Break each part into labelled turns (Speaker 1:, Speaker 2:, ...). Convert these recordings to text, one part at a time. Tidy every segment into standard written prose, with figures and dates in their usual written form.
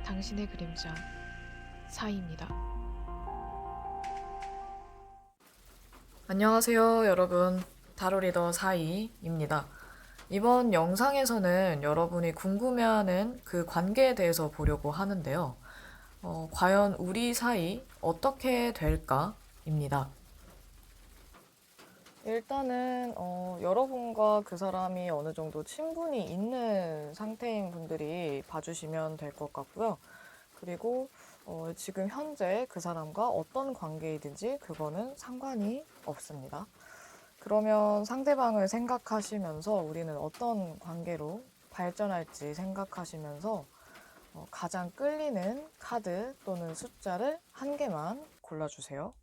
Speaker 1: 당신의 그림자 사이입니다.
Speaker 2: 안녕하세요, 여러분. 타로리더 사이입니다. 이번 영상에서는 여러분이 궁금해하는 그 관계에 대해서 보려고 하는데요. 과연 우리 사이 어떻게 될까?입니다. 일단은 여러분과 그 사람이 어느 정도 친분이 있는 상태인 분들이 봐주시면 될 것 같고요. 그리고 지금 현재 그 사람과 어떤 관계이든지 그거는 상관이 없습니다. 그러면 상대방을 생각하시면서 우리는 어떤 관계로 발전할지 생각하시면서 가장 끌리는 카드 또는 숫자를 한 개만 골라주세요.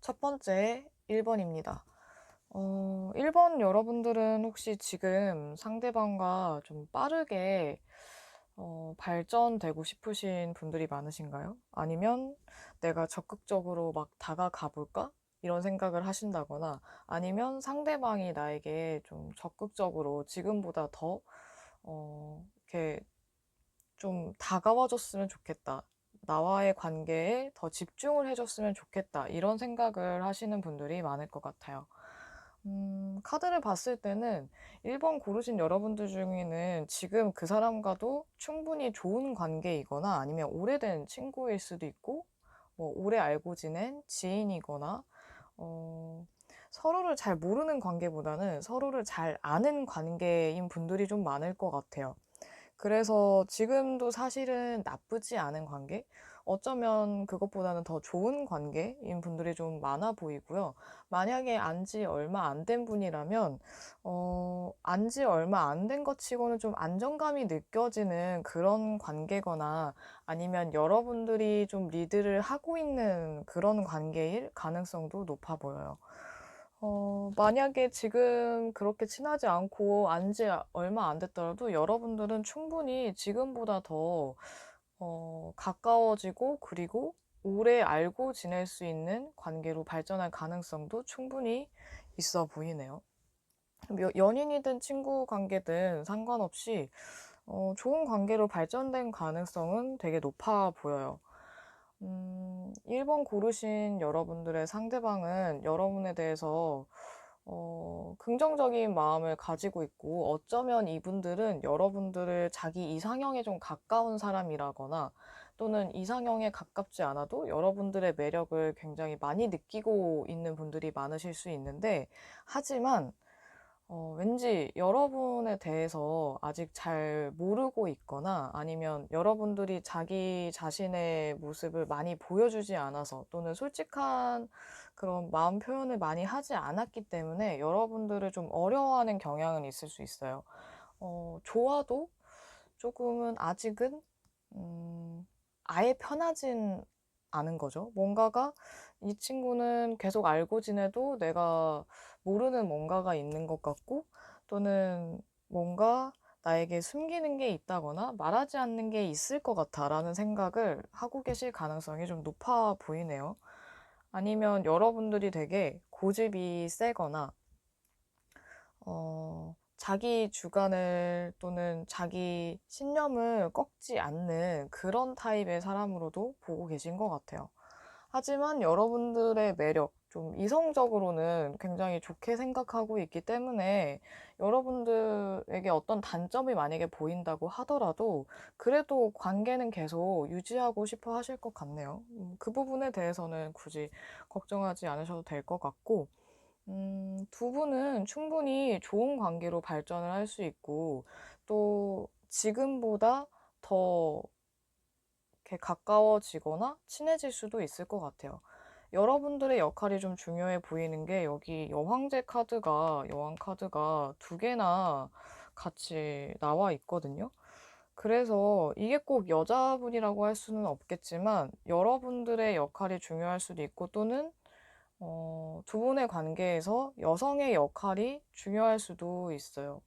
Speaker 2: 첫 번째 1번입니다. 1번 여러분들은 혹시 지금 상대방과 좀 빠르게 발전되고 싶으신 분들이 많으신가요? 아니면 내가 적극적으로 막 다가가 볼까? 이런 생각을 하신다거나 아니면 상대방이 나에게 좀 적극적으로 지금보다 더 이렇게 좀 다가와줬으면 좋겠다. 나와의 관계에 더 집중을 해줬으면 좋겠다. 이런 생각을 하시는 분들이 많을 것 같아요. 카드를 봤을 때는 1번 고르신 여러분들 중에는 지금 그 사람과도 충분히 좋은 관계이거나 아니면 오래된 친구일 수도 있고, 뭐 오래 알고 지낸 지인이거나, 서로를 잘 모르는 관계보다는 서로를 잘 아는 관계인 분들이 좀 많을 것 같아요. 그래서 지금도 사실은 나쁘지 않은 관계? 어쩌면 그것보다는 더 좋은 관계인 분들이 좀 많아 보이고요. 만약에 안지 얼마 안 된 분이라면, 안지 얼마 안 된 것 치고는 좀 안정감이 느껴지는 그런 관계거나 아니면 여러분들이 좀 리드를 하고 있는 그런 관계일 가능성도 높아 보여요. 만약에 지금 그렇게 친하지 않고 안지 얼마 안 됐더라도 여러분들은 충분히 지금보다 더 가까워지고 그리고 오래 알고 지낼 수 있는 관계로 발전할 가능성도 충분히 있어 보이네요. 연인이든 친구 관계든 상관없이 좋은 관계로 발전된 가능성은 되게 높아 보여요. 1번 고르신 여러분들의 상대방은 여러분에 대해서 긍정적인 마음을 가지고 있고 어쩌면 이분들은 여러분들을 자기 이상형에 좀 가까운 사람이라거나 또는 이상형에 가깝지 않아도 여러분들의 매력을 굉장히 많이 느끼고 있는 분들이 많으실 수 있는데 하지만 왠지 여러분에 대해서 아직 잘 모르고 있거나 아니면 여러분들이 자기 자신의 모습을 많이 보여주지 않아서 또는 솔직한 그런 마음 표현을 많이 하지 않았기 때문에 여러분들을 좀 어려워하는 경향은 있을 수 있어요. 좋아도 조금은 아직은 아예 편하진 않은 거죠. 뭔가가 이 친구는 계속 알고 지내도 내가 모르는 뭔가가 있는 것 같고 또는 뭔가 나에게 숨기는 게 있다거나 말하지 않는 게 있을 것 같아라는 생각을 하고 계실 가능성이 좀 높아 보이네요. 아니면 여러분들이 되게 고집이 세거나 자기 주관을 또는 자기 신념을 꺾지 않는 그런 타입의 사람으로도 보고 계신 것 같아요. 하지만 여러분들의 매력, 좀 이성적으로는 굉장히 좋게 생각하고 있기 때문에 여러분들에게 어떤 단점이 만약에 보인다고 하더라도 그래도 관계는 계속 유지하고 싶어 하실 것 같네요. 그 부분에 대해서는 굳이 걱정하지 않으셔도 될 것 같고, 두 분은 충분히 좋은 관계로 발전을 할 수 있고, 또 지금보다 더 이렇게 가까워지거나 친해질 수도 있을 것 같아요. 여러분들의 역할이 좀 중요해 보이는 게 여기 여왕 카드가 두 개나 같이 나와 있거든요. 그래서 이게 꼭 여자분이라고 할 수는 없겠지만 여러분들의 역할이 중요할 수도 있고 또는 두 분의 관계에서 여성의 역할이 중요할 수도 있어요.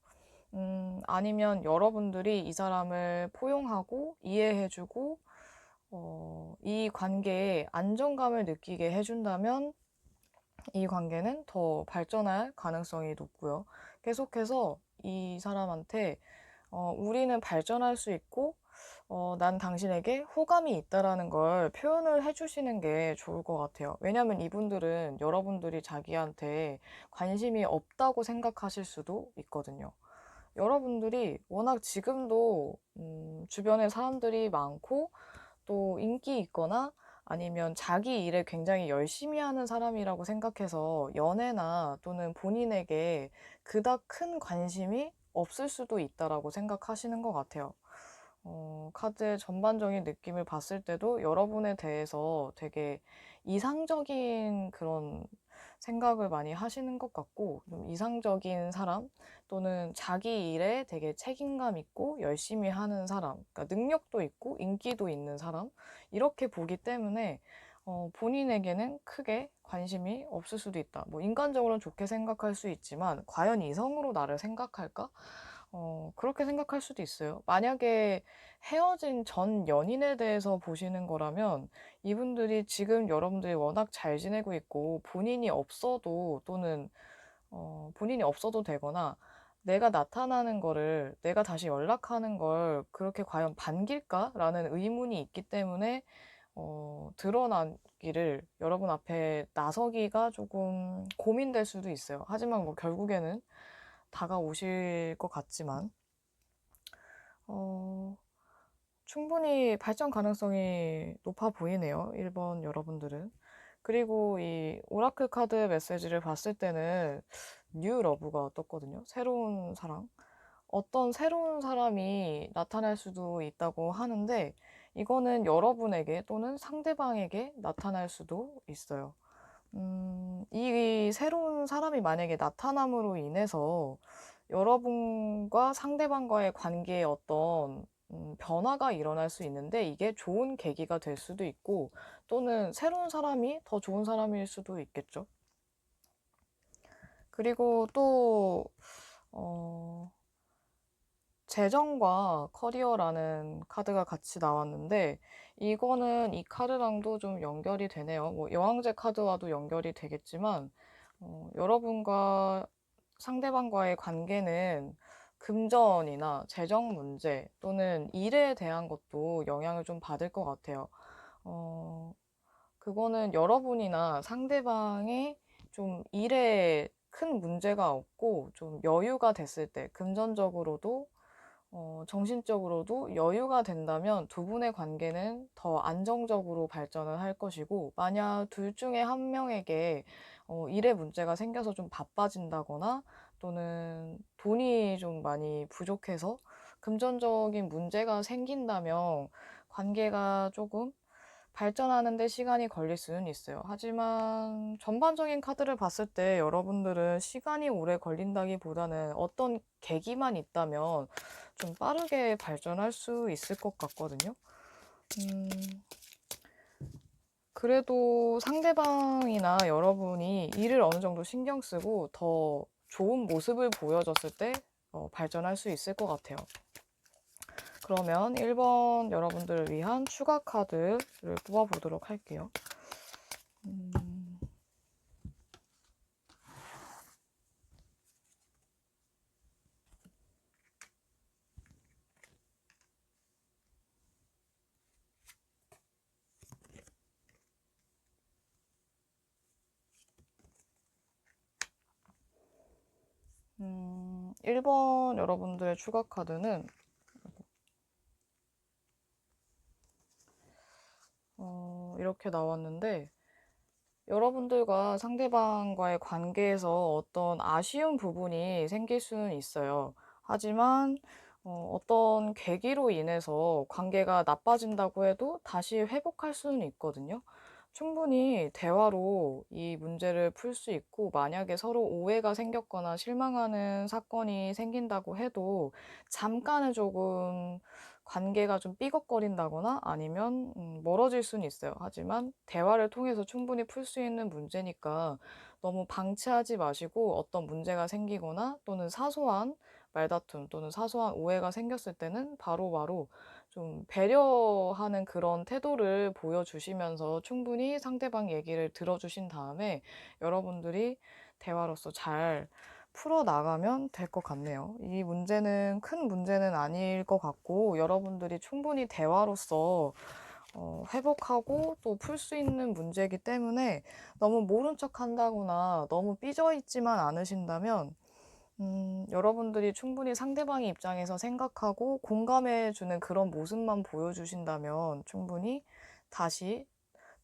Speaker 2: 아니면 여러분들이 이 사람을 포용하고 이해해주고 이 관계에 안정감을 느끼게 해준다면 이 관계는 더 발전할 가능성이 높고요. 계속해서 이 사람한테 우리는 발전할 수 있고 난 당신에게 호감이 있다라는 걸 표현을 해주시는 게 좋을 것 같아요. 왜냐하면 이분들은 여러분들이 자기한테 관심이 없다고 생각하실 수도 있거든요. 여러분들이 워낙 지금도 주변에 사람들이 많고 또 인기 있거나 아니면 자기 일에 굉장히 열심히 하는 사람이라고 생각해서 연애나 또는 본인에게 그닥 큰 관심이 없을 수도 있다라고 생각하시는 것 같아요. 카드의 전반적인 느낌을 봤을 때도 여러분에 대해서 되게 이상적인 그런 생각을 많이 하시는 것 같고, 좀 이상적인 사람 또는 자기 일에 되게 책임감 있고 열심히 하는 사람, 그러니까 능력도 있고 인기도 있는 사람, 이렇게 보기 때문에 본인에게는 크게 관심이 없을 수도 있다. 뭐 인간적으로는 좋게 생각할 수 있지만 과연 이성으로 나를 생각할까? 그렇게 생각할 수도 있어요. 만약에 헤어진 전 연인에 대해서 보시는 거라면 이분들이 지금 여러분들이 워낙 잘 지내고 있고 본인이 없어도 또는 본인이 없어도 되거나 내가 나타나는 거를 내가 다시 연락하는 걸 그렇게 과연 반길까라는 의문이 있기 때문에 드러나기를 여러분 앞에 나서기가 조금 고민될 수도 있어요. 하지만 뭐 결국에는 다가오실 것 같지만 어, 충분히 발전 가능성이 높아 보이네요. 1번 여러분들은. 그리고 이 오라클 카드 메시지를 봤을 때는 뉴 러브가 떴거든요. 새로운 사랑. 어떤 새로운 사람이 나타날 수도 있다고 하는데 이거는 여러분에게 또는 상대방에게 나타날 수도 있어요. 이 새로운 사람이 만약에 나타남으로 인해서 여러분과 상대방과의 관계에 어떤 변화가 일어날 수 있는데 이게 좋은 계기가 될 수도 있고 또는 새로운 사람이 더 좋은 사람일 수도 있겠죠. 그리고 또 어, 재정과 커리어라는 카드가 같이 나왔는데 이거는 이 카드랑도 좀 연결이 되네요. 뭐 여왕제 카드와도 연결이 되겠지만 여러분과 상대방과의 관계는 금전이나 재정 문제 또는 일에 대한 것도 영향을 좀 받을 것 같아요. 어, 그거는 여러분이나 상대방이 좀 일에 큰 문제가 없고 좀 여유가 됐을 때 금전적으로도 정신적으로도 여유가 된다면 두 분의 관계는 더 안정적으로 발전을 할 것이고, 만약 둘 중에 한 명에게 일에 문제가 생겨서 좀 바빠진다거나 또는 돈이 좀 많이 부족해서 금전적인 문제가 생긴다면 관계가 조금 발전하는 데 시간이 걸릴 수는 있어요. 하지만 전반적인 카드를 봤을 때 여러분들은 시간이 오래 걸린다기보다는 어떤 계기만 있다면 좀 빠르게 발전할 수 있을 것 같거든요. 음, 그래도 상대방이나 여러분이 일을 어느 정도 신경 쓰고 더 좋은 모습을 보여줬을 때 발전할 수 있을 것 같아요. 그러면 1번 여러분들을 위한 추가 카드를 뽑아보도록 할게요. 음, 1번 여러분들의 추가 카드는 이렇게 나왔는데 여러분들과 상대방과의 관계에서 어떤 아쉬운 부분이 생길 수는 있어요. 하지만 어떤 계기로 인해서 관계가 나빠진다고 해도 다시 회복할 수는 있거든요. 충분히 대화로 이 문제를 풀 수 있고, 만약에 서로 오해가 생겼거나 실망하는 사건이 생긴다고 해도 잠깐은 조금 관계가 좀 삐걱거린다거나 아니면 멀어질 수는 있어요. 하지만 대화를 통해서 충분히 풀 수 있는 문제니까 너무 방치하지 마시고 어떤 문제가 생기거나 또는 사소한 말다툼 또는 사소한 오해가 생겼을 때는 바로바로 좀 배려하는 그런 태도를 보여주시면서 충분히 상대방 얘기를 들어주신 다음에 여러분들이 대화로서 잘 풀어나가면 될 것 같네요. 이 문제는 큰 문제는 아닐 것 같고 여러분들이 충분히 대화로서 회복하고 또 풀 수 있는 문제이기 때문에 너무 모른 척 한다거나 너무 삐져 있지만 않으신다면 여러분들이 충분히 상대방의 입장에서 생각하고 공감해주는 그런 모습만 보여주신다면 충분히 다시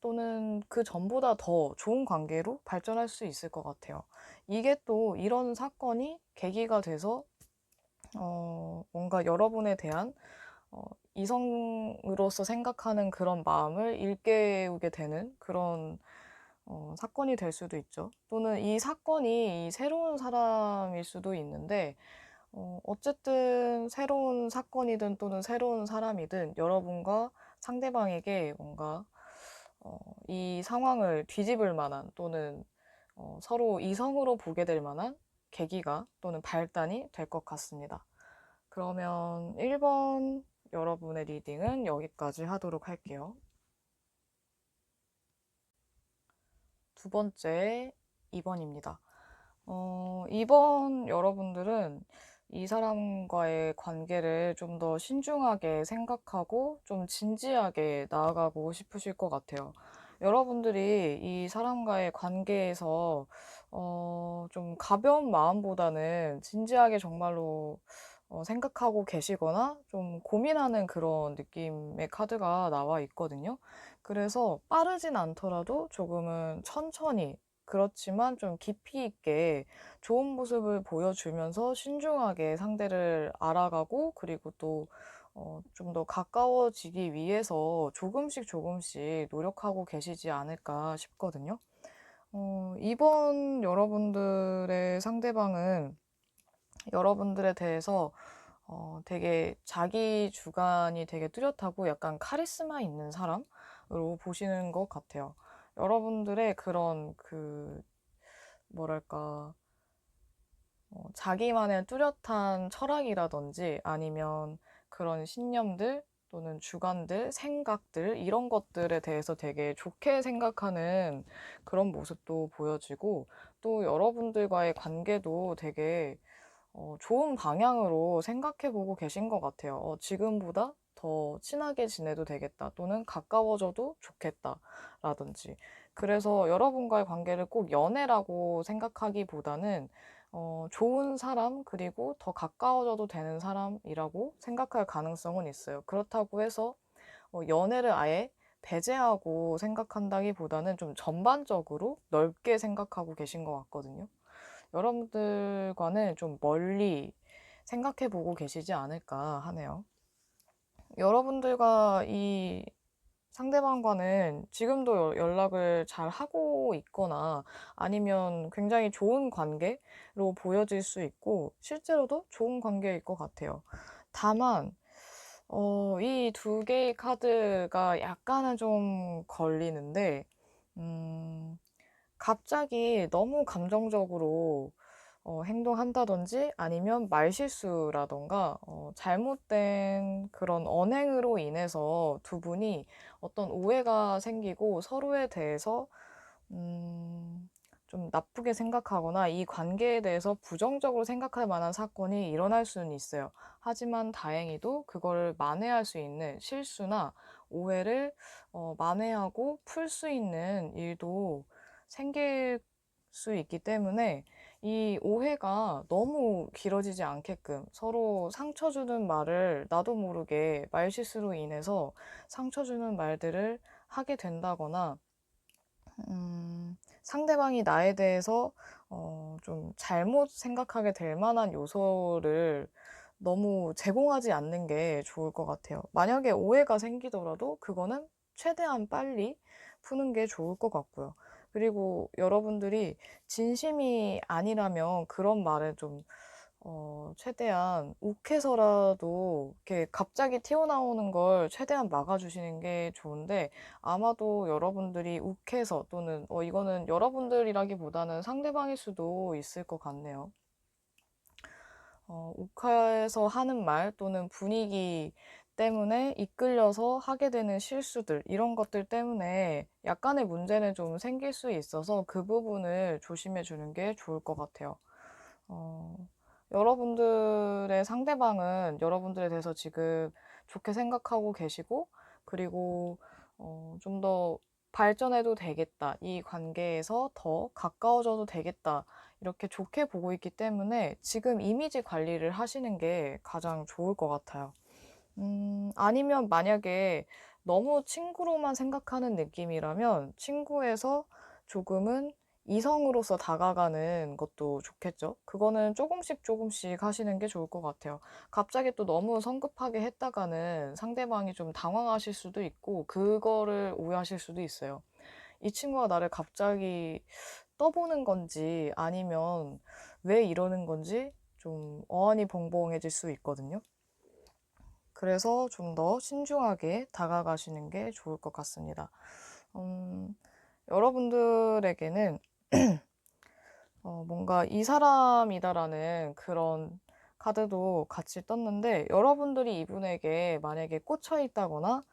Speaker 2: 또는 그 전보다 더 좋은 관계로 발전할 수 있을 것 같아요. 이게 또 이런 사건이 계기가 돼서 뭔가 여러분에 대한 이성으로서 생각하는 그런 마음을 일깨우게 되는 그런 사건이 될 수도 있죠. 또는 이 사건이 이 새로운 사람일 수도 있는데, 어쨌든 새로운 사건이든 또는 새로운 사람이든 여러분과 상대방에게 뭔가 이 상황을 뒤집을 만한 또는 서로 이성으로 보게 될 만한 계기가 또는 발단이 될 것 같습니다. 그러면 1번 여러분의 리딩은 여기까지 하도록 할게요. 두 번째 2번입니다. 2번 여러분들은 이 사람과의 관계를 좀 더 신중하게 생각하고 좀 진지하게 나아가고 싶으실 것 같아요. 여러분들이 이 사람과의 관계에서 좀 가벼운 마음보다는 진지하게 정말로 생각하고 계시거나 좀 고민하는 그런 느낌의 카드가 나와 있거든요. 그래서 빠르진 않더라도 조금은 천천히 그렇지만 좀 깊이 있게 좋은 모습을 보여주면서 신중하게 상대를 알아가고 그리고 또 좀 더 가까워지기 위해서 조금씩 조금씩 노력하고 계시지 않을까 싶거든요. 이번 여러분들의 상대방은 여러분들에 대해서 되게 자기 주관이 되게 뚜렷하고 약간 카리스마 있는 사람으로 보시는 것 같아요. 여러분들의 그런 뭐랄까, 자기만의 뚜렷한 철학이라든지 아니면 그런 신념들 또는 주관들, 생각들, 이런 것들에 대해서 되게 좋게 생각하는 그런 모습도 보여지고 또 여러분들과의 관계도 되게 좋은 방향으로 생각해 보고 계신 것 같아요. 지금보다 더 친하게 지내도 되겠다 또는 가까워져도 좋겠다 라든지. 그래서 여러분과의 관계를 꼭 연애라고 생각하기보다는 좋은 사람 그리고 더 가까워져도 되는 사람이라고 생각할 가능성은 있어요. 그렇다고 해서 연애를 아예 배제하고 생각한다기보다는 좀 전반적으로 넓게 생각하고 계신 것 같거든요. 여러분들과는 좀 멀리 생각해 보고 계시지 않을까 하네요. 여러분들과 이 상대방과는 지금도 연락을 잘 하고 있거나 아니면 굉장히 좋은 관계로 보여질 수 있고 실제로도 좋은 관계일 것 같아요. 다만 이 두 개의 카드가 약간은 좀 걸리는데 갑자기 너무 감정적으로 행동한다든지 아니면 말실수라던가 잘못된 그런 언행으로 인해서 두 분이 어떤 오해가 생기고 서로에 대해서 좀 나쁘게 생각하거나 이 관계에 대해서 부정적으로 생각할 만한 사건이 일어날 수는 있어요. 하지만 다행히도 그걸 만회할 수 있는 실수나 오해를 만회하고 풀 수 있는 일도 생길 수 있기 때문에 이 오해가 너무 길어지지 않게끔 서로 상처 주는 말을 나도 모르게 말실수로 인해서 상처 주는 말들을 하게 된다거나 상대방이 나에 대해서 좀 잘못 생각하게 될 만한 요소를 너무 제공하지 않는 게 좋을 것 같아요. 만약에 오해가 생기더라도 그거는 최대한 빨리 푸는 게 좋을 것 같고요. 그리고 여러분들이 진심이 아니라면 그런 말을 좀 최대한 욱해서라도 이렇게 갑자기 튀어나오는 걸 최대한 막아주시는 게 좋은데 아마도 여러분들이 욱해서 또는 이거는 여러분들이라기보다는 상대방일 수도 있을 것 같네요. 욱해서 하는 말 또는 분위기 때문에 이끌려서 하게 되는 실수들, 이런 것들 때문에 약간의 문제는 좀 생길 수 있어서 그 부분을 조심해 주는 게 좋을 것 같아요. 어, 여러분들의 상대방은 여러분들에 대해서 지금 좋게 생각하고 계시고, 그리고 좀 더 발전해도 되겠다, 이 관계에서 더 가까워져도 되겠다, 이렇게 좋게 보고 있기 때문에 지금 이미지 관리를 하시는 게 가장 좋을 것 같아요. 아니면 만약에 너무 친구로만 생각하는 느낌이라면 친구에서 조금은 이성으로서 다가가는 것도 좋겠죠. 그거는 조금씩 조금씩 하시는 게 좋을 것 같아요. 갑자기 또 너무 성급하게 했다가는 상대방이 좀 당황하실 수도 있고, 그거를 오해하실 수도 있어요. 이 친구가 나를 갑자기 떠보는 건지 아니면 왜 이러는 건지 좀 어안이 벙벙해질 수 있거든요. 그래서 좀 더 신중하게 다가가시는 게 좋을 것 같습니다. 여러분들에게는 뭔가 이 사람이다라는 그런 카드도 같이 떴는데, 여러분들이 이분에게 만약에 꽂혀 있다거나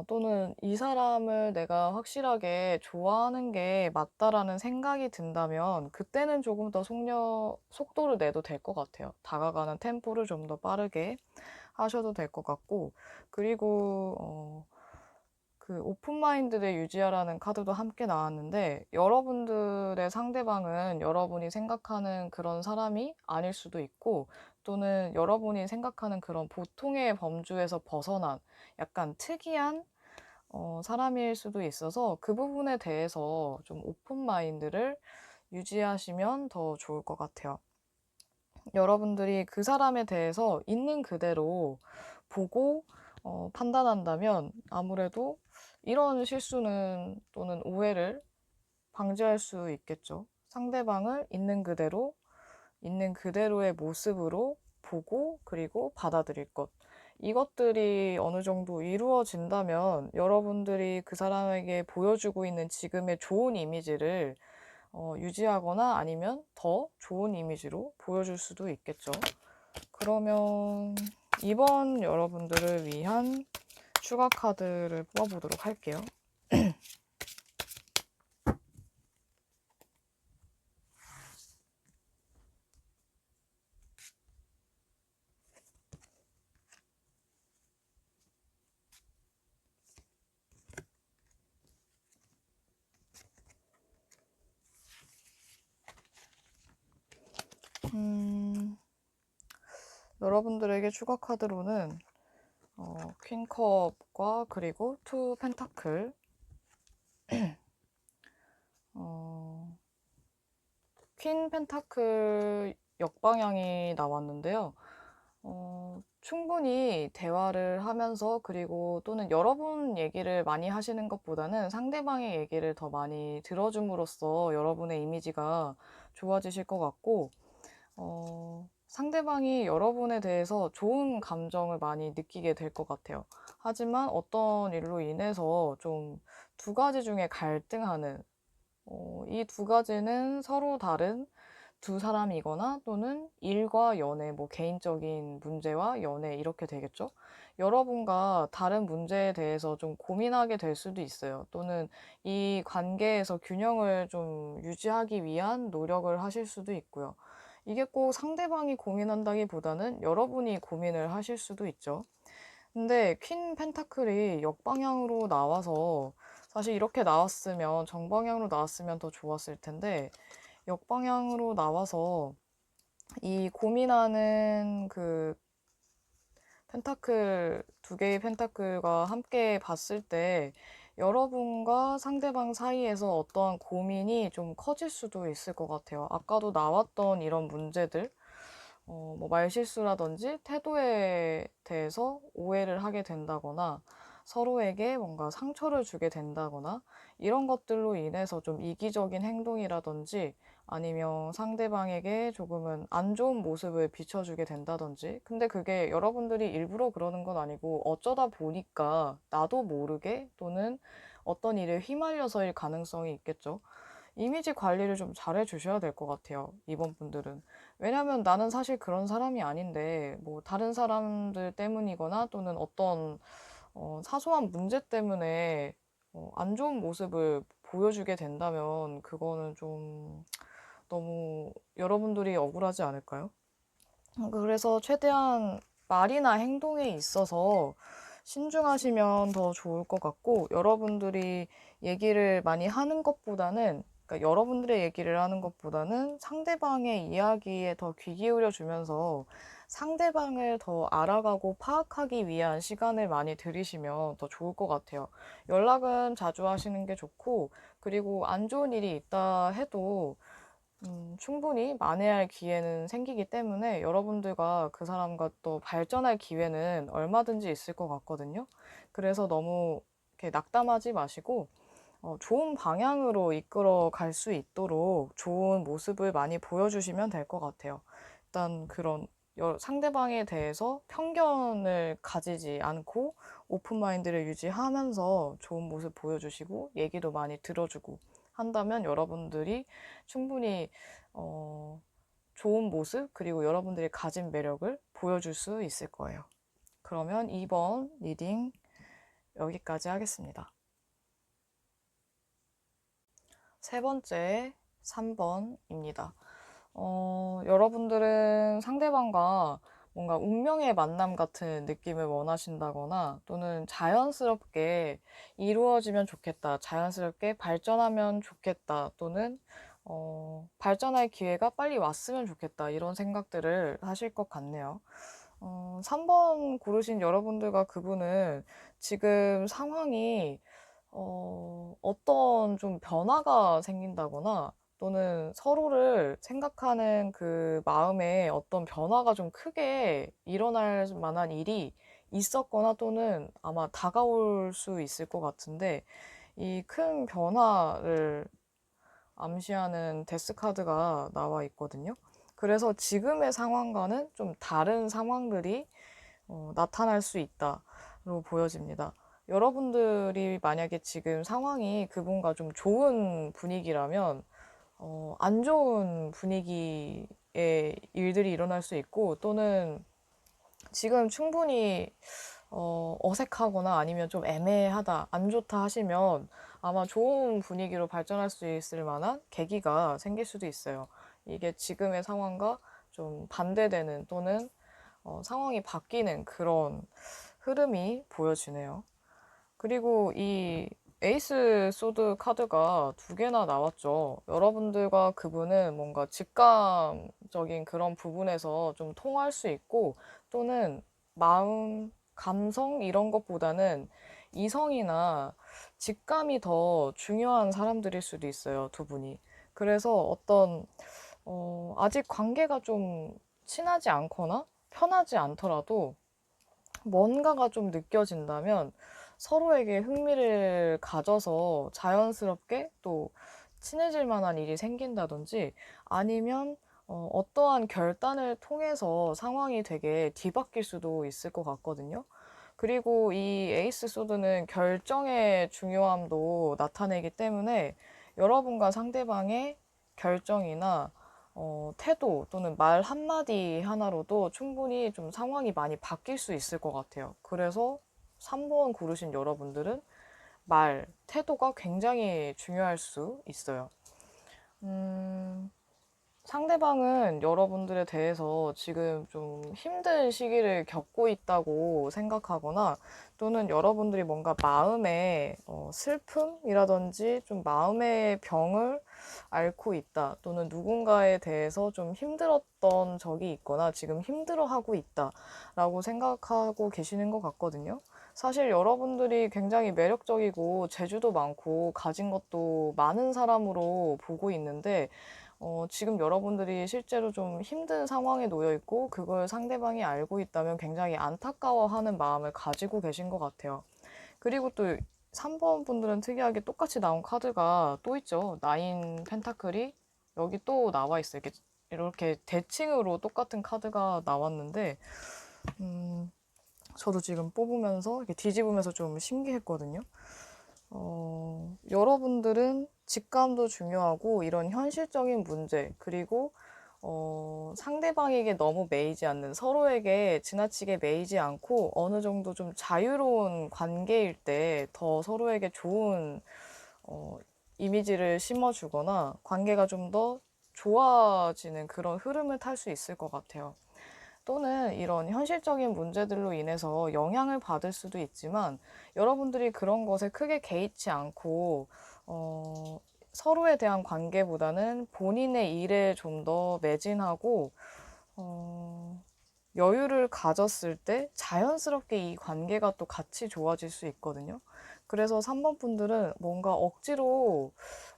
Speaker 2: 또는 이 사람을 내가 확실하게 좋아하는 게 맞다라는 생각이 든다면 그때는 조금 더 속도를 내도 될 것 같아요. 다가가는 템포를 좀 더 빠르게 하셔도 될 것 같고, 그리고 그 오픈마인드를 유지하라는 카드도 함께 나왔는데, 여러분들의 상대방은 여러분이 생각하는 그런 사람이 아닐 수도 있고, 또는 여러분이 생각하는 그런 보통의 범주에서 벗어난 약간 특이한 사람일 수도 있어서, 그 부분에 대해서 좀 오픈마인드를 유지하시면 더 좋을 것 같아요. 여러분들이 그 사람에 대해서 있는 그대로 보고 판단한다면 아무래도 이런 실수는 또는 오해를 방지할 수 있겠죠. 상대방을 있는 그대로, 있는 그대로의 모습으로 보고 그리고 받아들일 것. 이것들이 어느 정도 이루어진다면 여러분들이 그 사람에게 보여주고 있는 지금의 좋은 이미지를 유지하거나 아니면 더 좋은 이미지로 보여줄 수도 있겠죠. 그러면 이번 여러분들을 위한 추가 카드를 뽑아보도록 할게요. 여러분들에게 추가 카드로는 퀸컵과 그리고 투 펜타클, 퀸 펜타클 역방향이 나왔는데요. 충분히 대화를 하면서, 그리고 또는 여러분 얘기를 많이 하시는 것보다는 상대방의 얘기를 더 많이 들어줌으로써 여러분의 이미지가 좋아지실 것 같고, 상대방이 여러분에 대해서 좋은 감정을 많이 느끼게 될 것 같아요. 하지만 어떤 일로 인해서 좀 두 가지 중에 갈등하는, 이 두 가지는 서로 다른 두 사람이거나 또는 일과 연애, 뭐 개인적인 문제와 연애, 이렇게 되겠죠. 여러분과 다른 문제에 대해서 좀 고민하게 될 수도 있어요. 또는 이 관계에서 균형을 좀 유지하기 위한 노력을 하실 수도 있고요. 이게 꼭 상대방이 고민한다기보다는 여러분이 고민을 하실 수도 있죠. 근데 퀸 펜타클이 역방향으로 나와서, 사실 이렇게 나왔으면, 정방향으로 나왔으면 더 좋았을 텐데, 역방향으로 나와서 이 고민하는 그 펜타클, 두 개의 펜타클과 함께 봤을 때 여러분과 상대방 사이에서 어떠한 고민이 좀 커질 수도 있을 것 같아요. 아까도 나왔던 이런 문제들, 뭐 말실수라든지 태도에 대해서 오해를 하게 된다거나 서로에게 뭔가 상처를 주게 된다거나, 이런 것들로 인해서 좀 이기적인 행동이라든지 아니면 상대방에게 조금은 안 좋은 모습을 비춰주게 된다든지, 근데 그게 여러분들이 일부러 그러는 건 아니고 어쩌다 보니까 나도 모르게 또는 어떤 일에 휘말려서일 가능성이 있겠죠. 이미지 관리를 좀 잘해 주셔야 될 것 같아요, 이번 분들은. 왜냐면 나는 사실 그런 사람이 아닌데, 뭐, 다른 사람들 때문이거나 또는 어떤 사소한 문제 때문에 안 좋은 모습을 보여주게 된다면, 그거는 좀 너무 여러분들이 억울하지 않을까요? 그래서 최대한 말이나 행동에 있어서 신중하시면 더 좋을 것 같고, 여러분들이 얘기를 많이 하는 것보다는, 그러니까 여러분들의 얘기를 하는 것보다는 상대방의 이야기에 더 귀 기울여 주면서 상대방을 더 알아가고 파악하기 위한 시간을 많이 들이시면 더 좋을 것 같아요. 연락은 자주 하시는 게 좋고, 그리고 안 좋은 일이 있다 해도 충분히 만회할 기회는 생기기 때문에 여러분들과 그 사람과 또 발전할 기회는 얼마든지 있을 것 같거든요. 그래서 너무 이렇게 낙담하지 마시고 좋은 방향으로 이끌어 갈 수 있도록 좋은 모습을 많이 보여주시면 될 것 같아요. 일단 그런 상대방에 대해서 편견을 가지지 않고 오픈 마인드를 유지하면서 좋은 모습 보여주시고 얘기도 많이 들어주고 한다면 여러분들이 충분히 어, 좋은 모습 그리고 여러분들이 가진 매력을 보여줄 수 있을 거예요. 그러면 2번 리딩 여기까지 하겠습니다. 세 번째 3번입니다. 여러분들은 상대방과 뭔가 운명의 만남 같은 느낌을 원하신다거나 또는 자연스럽게 이루어지면 좋겠다, 자연스럽게 발전하면 좋겠다, 또는 발전할 기회가 빨리 왔으면 좋겠다, 이런 생각들을 하실 것 같네요. 3번 고르신 여러분들과 그분은 지금 상황이 어떤 좀 변화가 생긴다거나 또는 서로를 생각하는 그 마음에 어떤 변화가 좀 크게 일어날 만한 일이 있었거나 또는 아마 다가올 수 있을 것 같은데 이 큰 변화를 암시하는 데스 카드가 나와 있거든요. 그래서 지금의 상황과는 좀 다른 상황들이 나타날 수 있다로 보여집니다. 여러분들이 만약에 지금 상황이 그분과 좀 좋은 분위기라면 안 좋은 분위기의 일들이 일어날 수 있고 또는 지금 충분히 어색하거나 아니면 좀 애매하다, 안 좋다 하시면 아마 좋은 분위기로 발전할 수 있을 만한 계기가 생길 수도 있어요. 이게 지금의 상황과 좀 반대되는 또는 상황이 바뀌는 그런 흐름이 보여지네요. 그리고 이 에이스 소드 카드가 두 개나 나왔죠. 여러분들과 그분은 뭔가 직감적인 그런 부분에서 좀 통할 수 있고 또는 마음, 감성 이런 것보다는 이성이나 직감이 더 중요한 사람들일 수도 있어요, 두 분이. 그래서 아직 관계가 좀 친하지 않거나 편하지 않더라도 뭔가가 좀 느껴진다면 서로에게 흥미를 가져서 자연스럽게 또 친해질 만한 일이 생긴다든지 아니면 어떠한 결단을 통해서 상황이 되게 뒤바뀔 수도 있을 것 같거든요. 그리고 이 에이스 소드는 결정의 중요함도 나타내기 때문에 여러분과 상대방의 결정이나 태도 또는 말 한마디 하나로도 충분히 좀 상황이 많이 바뀔 수 있을 것 같아요. 그래서 3번 고르신 여러분들은 말, 태도가 굉장히 중요할 수 있어요. 음, 상대방은 여러분들에 대해서 지금 좀 힘든 시기를 겪고 있다고 생각하거나 또는 여러분들이 뭔가 마음에 슬픔이라든지 좀 마음의 병을 앓고 있다 또는 누군가에 대해서 좀 힘들었던 적이 있거나 지금 힘들어하고 있다라고 생각하고 계시는 것 같거든요. 사실 여러분들이 굉장히 매력적이고 재주도 많고 가진 것도 많은 사람으로 보고 있는데 지금 여러분들이 실제로 좀 힘든 상황에 놓여 있고 그걸 상대방이 알고 있다면 굉장히 안타까워하는 마음을 가지고 계신 것 같아요. 그리고 또 3번 분들은 특이하게 똑같이 나온 카드가 또 있죠. 나인 펜타클이 여기 또 나와 있어요. 이렇게 대칭으로 똑같은 카드가 나왔는데 저도 지금 뽑으면서 이렇게 뒤집으면서 좀 신기했거든요. 여러분들은 직감도 중요하고 이런 현실적인 문제, 그리고 상대방에게 너무 매이지 않는, 서로에게 지나치게 매이지 않고 어느 정도 좀 자유로운 관계일 때 더 서로에게 좋은 이미지를 심어주거나 관계가 좀 더 좋아지는 그런 흐름을 탈 수 있을 것 같아요. 또는 이런 현실적인 문제들로 인해서 영향을 받을 수도 있지만 여러분들이 그런 것에 크게 개의치 않고 서로에 대한 관계보다는 본인의 일에 좀 더 매진하고 여유를 가졌을 때 자연스럽게 이 관계가 또 같이 좋아질 수 있거든요. 그래서 3번 분들은 뭔가 억지로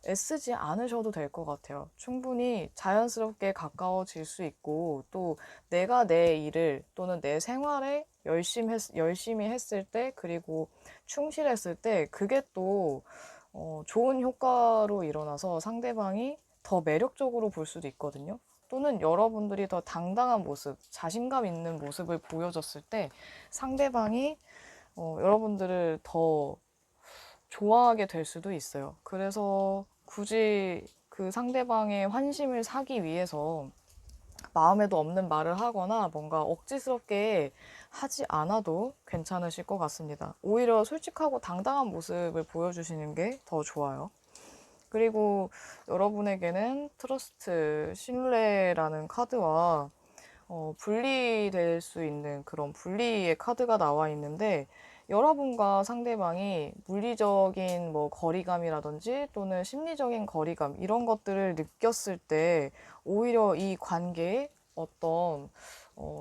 Speaker 2: 애쓰지 않으셔도 될 것 같아요. 충분히 자연스럽게 가까워질 수 있고, 또 내가 내 일을 또는 내 생활에 열심히 했을 때, 그리고 충실했을 때, 그게 또 좋은 효과로 일어나서 상대방이 더 매력적으로 볼 수도 있거든요. 또는 여러분들이 더 당당한 모습, 자신감 있는 모습을 보여줬을 때 상대방이 여러분들을 더 좋아하게 될 수도 있어요. 그래서 굳이 그 상대방의 환심을 사기 위해서 마음에도 없는 말을 하거나 뭔가 억지스럽게 하지 않아도 괜찮으실 것 같습니다. 오히려 솔직하고 당당한 모습을 보여주시는 게 더 좋아요. 그리고 여러분에게는 트러스트, 신뢰라는 카드와 분리될 수 있는 그런 분리의 카드가 나와 있는데, 여러분과 상대방이 물리적인 뭐 거리감이라든지 또는 심리적인 거리감 이런 것들을 느꼈을 때 오히려 이 관계에 어떤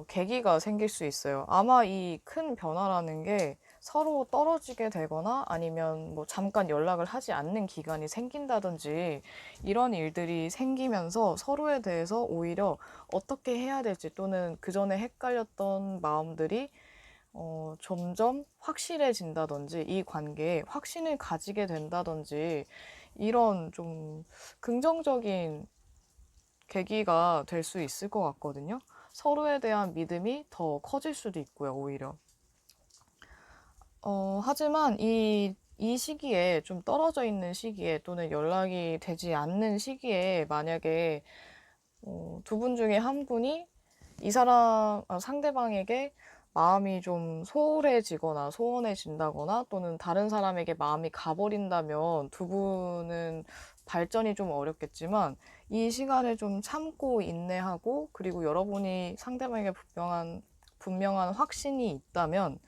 Speaker 2: 계기가 생길 수 있어요. 아마 이 큰 변화라는 게 서로 떨어지게 되거나 아니면 뭐 잠깐 연락을 하지 않는 기간이 생긴다든지 이런 일들이 생기면서 서로에 대해서 오히려 어떻게 해야 될지 또는 그 전에 헷갈렸던 마음들이 점점 확실해진다든지 이 관계에 확신을 가지게 된다든지 이런 좀 긍정적인 계기가 될 수 있을 것 같거든요. 서로에 대한 믿음이 더 커질 수도 있고요, 오히려. 하지만 이 시기에 좀 떨어져 있는 시기에 또는 연락이 되지 않는 시기에 만약에 두 분 중에 한 분이 상대방에게 마음이 좀 소홀해지거나 소원해진다거나 또는 다른 사람에게 마음이 가버린다면 두 분은 발전이 좀 어렵겠지만 이 시간을 좀 참고 인내하고 그리고 여러분이 상대방에게 분명한 확신이 있다면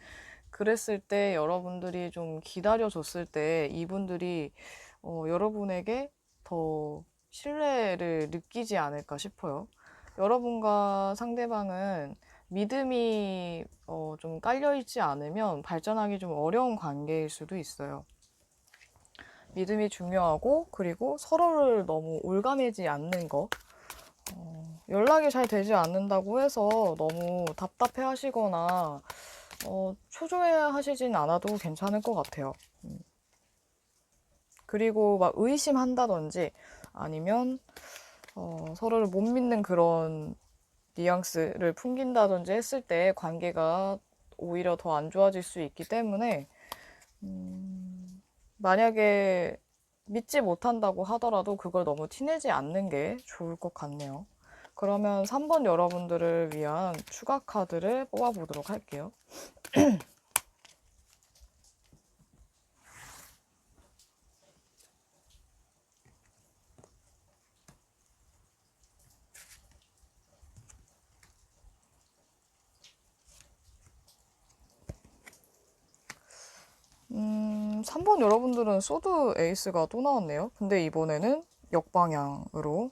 Speaker 2: 그랬을 때 여러분들이 좀 기다려줬을 때 이분들이 여러분에게 더 신뢰를 느끼지 않을까 싶어요. 여러분과 상대방은 믿음이 좀 깔려있지 않으면 발전하기 좀 어려운 관계일 수도 있어요. 믿음이 중요하고 그리고 서로를 너무 올가매지 않는 거. 연락이 잘 되지 않는다고 해서 너무 답답해 하시거나 초조해 하시진 않아도 괜찮을 것 같아요. 그리고 막 의심한다든지 아니면 서로를 못 믿는 그런 뉘앙스를 풍긴다든지 했을 때 관계가 오히려 더 안 좋아질 수 있기 때문에 만약에 믿지 못한다고 하더라도 그걸 너무 티내지 않는 게 좋을 것 같네요. 그러면 3번 여러분들을 위한 추가 카드를 뽑아보도록 할게요. 3번 여러분들은 소드 에이스가 또 나왔네요. 근데 이번에는 역방향으로.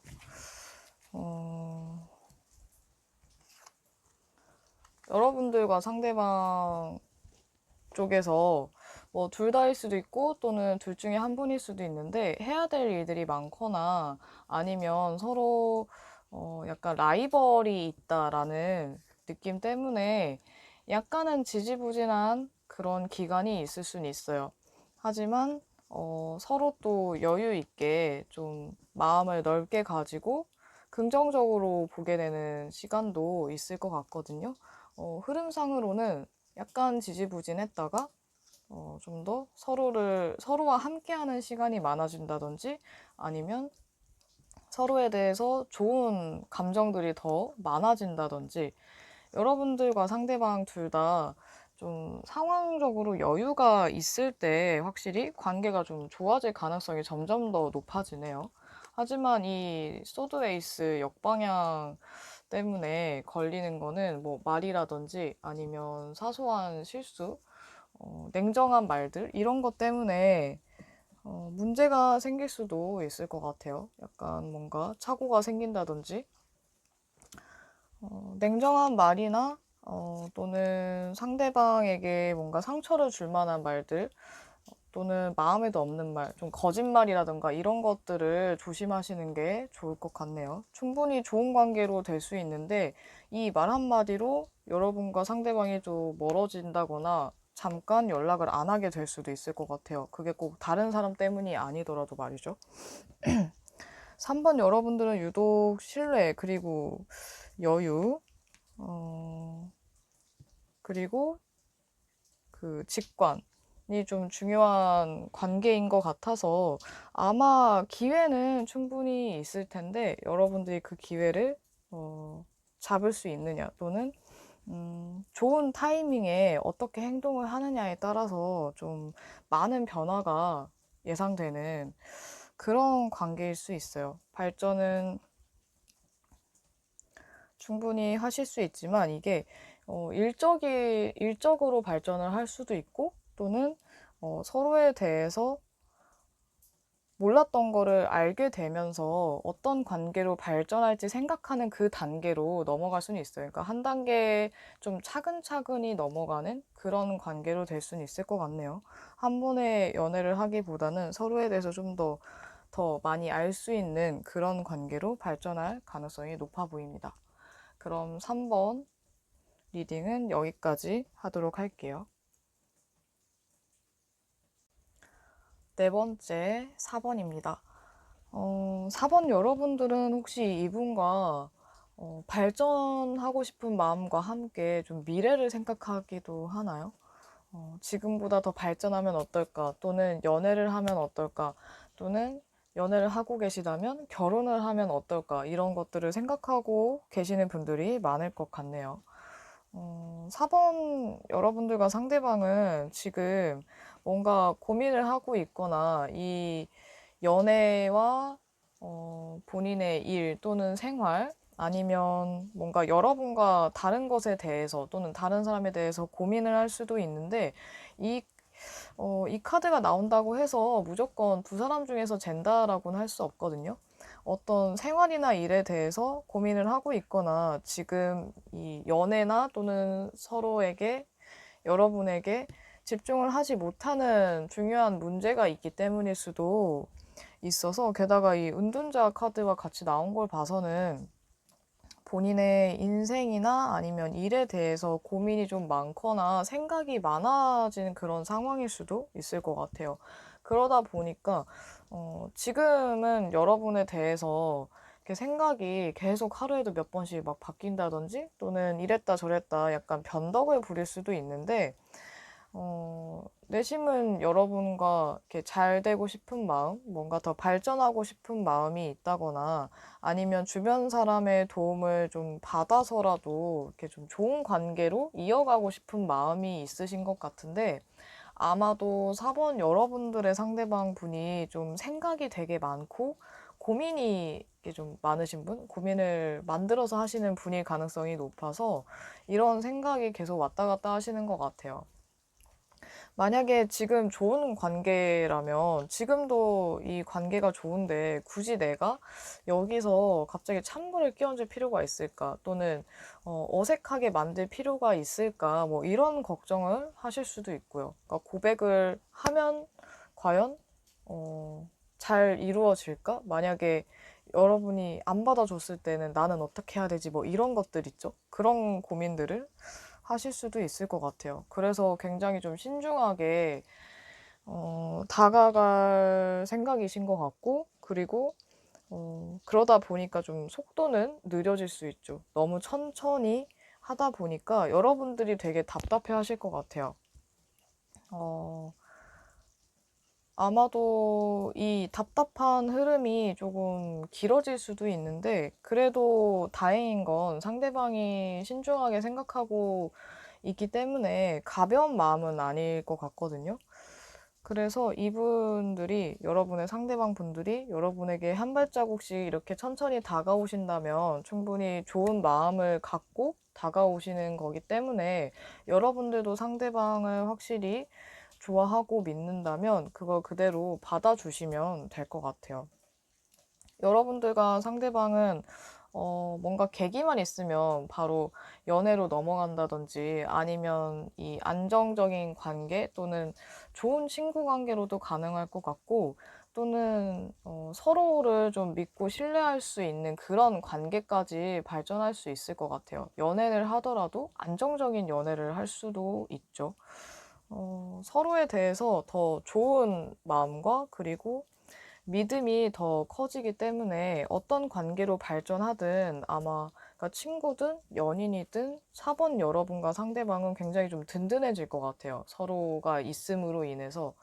Speaker 2: 여러분들과 상대방 쪽에서 뭐 둘 다일 수도 있고 또는 둘 중에 한 분일 수도 있는데 해야 될 일들이 많거나 아니면 서로 약간 라이벌이 있다라는 느낌 때문에 약간은 지지부진한 그런 기간이 있을 수는 있어요. 하지만 서로 또 여유 있게 좀 마음을 넓게 가지고 긍정적으로 보게 되는 시간도 있을 것 같거든요. 흐름상으로는 약간 지지부진했다가 좀 더 서로와 함께하는 시간이 많아진다든지 아니면 서로에 대해서 좋은 감정들이 더 많아진다든지, 여러분들과 상대방 둘 다 좀 상황적으로 여유가 있을 때 확실히 관계가 좀 좋아질 가능성이 점점 더 높아지네요. 하지만 이 소드 에이스 역방향 때문에 걸리는 거는 뭐 말이라든지 아니면 사소한 실수, 냉정한 말들, 이런 것 때문에 문제가 생길 수도 있을 것 같아요. 약간 뭔가 착오가 생긴다든지, 냉정한 말이나 또는 상대방에게 뭔가 상처를 줄 만한 말들, 또는 마음에도 없는 말, 좀 거짓말이라든가 이런 것들을 조심하시는 게 좋을 것 같네요. 충분히 좋은 관계로 될 수 있는데 이 말 한마디로 여러분과 상대방이 좀 멀어진다거나 잠깐 연락을 안 하게 될 수도 있을 것 같아요. 그게 꼭 다른 사람 때문이 아니더라도 말이죠. 3번 여러분들은 유독 신뢰, 그리고 여유, 그리고 그 직관이 좀 중요한 관계인 것 같아서 아마 기회는 충분히 있을 텐데 여러분들이 그 기회를 잡을 수 있느냐, 또는 좋은 타이밍에 어떻게 행동을 하느냐에 따라서 좀 많은 변화가 예상되는 그런 관계일 수 있어요. 발전은 충분히 하실 수 있지만 이게 일적으로 발전을 할 수도 있고, 또는 서로에 대해서 몰랐던 거를 알게 되면서 어떤 관계로 발전할지 생각하는 그 단계로 넘어갈 수는 있어요. 그러니까 한 단계 좀 차근차근히 넘어가는 그런 관계로 될 수는 있을 것 같네요. 한 번에 연애를 하기보다는 서로에 대해서 좀 더 많이 알 수 있는 그런 관계로 발전할 가능성이 높아 보입니다. 그럼 3번 리딩은 여기까지 하도록 할게요. 네 번째 4번입니다. 4번 여러분들은 혹시 이분과 발전하고 싶은 마음과 함께 좀 미래를 생각하기도 하나요? 지금보다 더 발전하면 어떨까? 또는 연애를 하면 어떨까? 또는 연애를 하고 계시다면 결혼을 하면 어떨까? 이런 것들을 생각하고 계시는 분들이 많을 것 같네요. 4번 여러분들과 상대방은 지금 뭔가 고민을 하고 있거나 이 연애와 본인의 일 또는 생활, 아니면 뭔가 여러분과 다른 것에 대해서 또는 다른 사람에 대해서 고민을 할 수도 있는데, 이, 이 카드가 나온다고 해서 무조건 두 사람 중에서 젠다라고는 할 수 없거든요. 어떤 생활이나 일에 대해서 고민을 하고 있거나 지금 이 연애나 또는 서로에게, 여러분에게 집중을 하지 못하는 중요한 문제가 있기 때문일 수도 있어서, 게다가 이 은둔자 카드와 같이 나온 걸 봐서는 본인의 인생이나 아니면 일에 대해서 고민이 좀 많거나 생각이 많아지는 그런 상황일 수도 있을 것 같아요. 그러다 보니까 지금은 여러분에 대해서 이렇게 생각이 계속 하루에도 몇 번씩 막 바뀐다든지, 또는 이랬다 저랬다 약간 변덕을 부릴 수도 있는데, 내심은 여러분과 이렇게 잘 되고 싶은 마음, 뭔가 더 발전하고 싶은 마음이 있다거나, 아니면 주변 사람의 도움을 좀 받아서라도 이렇게 좀 좋은 관계로 이어가고 싶은 마음이 있으신 것 같은데, 아마도 4번 여러분들의 상대방 분이 좀 생각이 되게 많고 고민이 이렇게 좀 많으신 분, 고민을 만들어서 하시는 분일 가능성이 높아서 이런 생각이 계속 왔다 갔다 하시는 것 같아요. 만약에 지금 좋은 관계라면 지금도 이 관계가 좋은데 굳이 내가 여기서 갑자기 찬물을 끼얹을 필요가 있을까? 또는 어색하게 만들 필요가 있을까? 뭐 이런 걱정을 하실 수도 있고요. 그러니까 고백을 하면 과연 잘 이루어질까? 만약에 여러분이 안 받아줬을 때는 나는 어떻게 해야 되지? 뭐 이런 것들 있죠. 그런 고민들을 하실 수도 있을 것 같아요. 그래서 굉장히 좀 신중하게 다가갈 생각이신 것 같고, 그리고 그러다 보니까 좀 속도는 느려질 수 있죠. 너무 천천히 하다 보니까 여러분들이 되게 답답해 하실 것 같아요. 어, 아마도 이 답답한 흐름이 조금 길어질 수도 있는데, 그래도 다행인 건 상대방이 신중하게 생각하고 있기 때문에 가벼운 마음은 아닐 것 같거든요. 그래서 이분들이, 여러분의 상대방 분들이 여러분에게 한 발자국씩 이렇게 천천히 다가오신다면 충분히 좋은 마음을 갖고 다가오시는 거기 때문에, 여러분들도 상대방을 확실히 좋아하고 믿는다면 그걸 그대로 받아주시면 될 것 같아요. 여러분들과 상대방은 뭔가 계기만 있으면 바로 연애로 넘어간다든지, 아니면 이 안정적인 관계 또는 좋은 친구 관계로도 가능할 것 같고, 또는 서로를 좀 믿고 신뢰할 수 있는 그런 관계까지 발전할 수 있을 것 같아요. 연애를 하더라도 안정적인 연애를 할 수도 있죠. 서로에 대해서 더 좋은 마음과 그리고 믿음이 더 커지기 때문에 어떤 관계로 발전하든, 아마 그러니까 친구든 연인이든 4번 여러분과 상대방은 굉장히 좀 든든해질 것 같아요. 서로가 있음으로 인해서.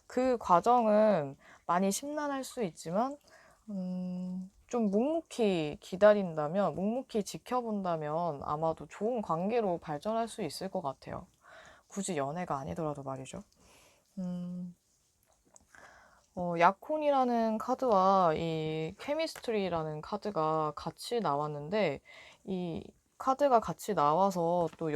Speaker 2: 그 과정은 많이 심란할 수 있지만, 좀 묵묵히 기다린다면, 묵묵히 지켜본다면 아마도 좋은 관계로 발전할 수 있을 것 같아요. 굳이 연애가 아니더라도 말이죠. 음, 약혼이라는 카드와 이 케미스트리라는 카드가 같이 나왔는데, 이 카드가 같이 나와서 또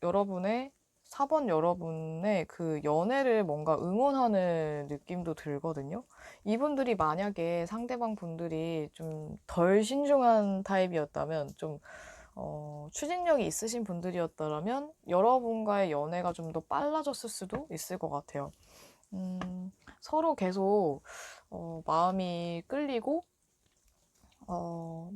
Speaker 2: 여러분의 4번 여러분의 그 연애를 뭔가 응원하는 느낌도 들거든요. 이분들이 만약에 상대방 분들이 좀 덜 신중한 타입이었다면, 좀 추진력이 있으신 분들이었다면 여러분과의 연애가 좀 더 빨라졌을 수도 있을 것 같아요. 서로 계속 마음이 끌리고,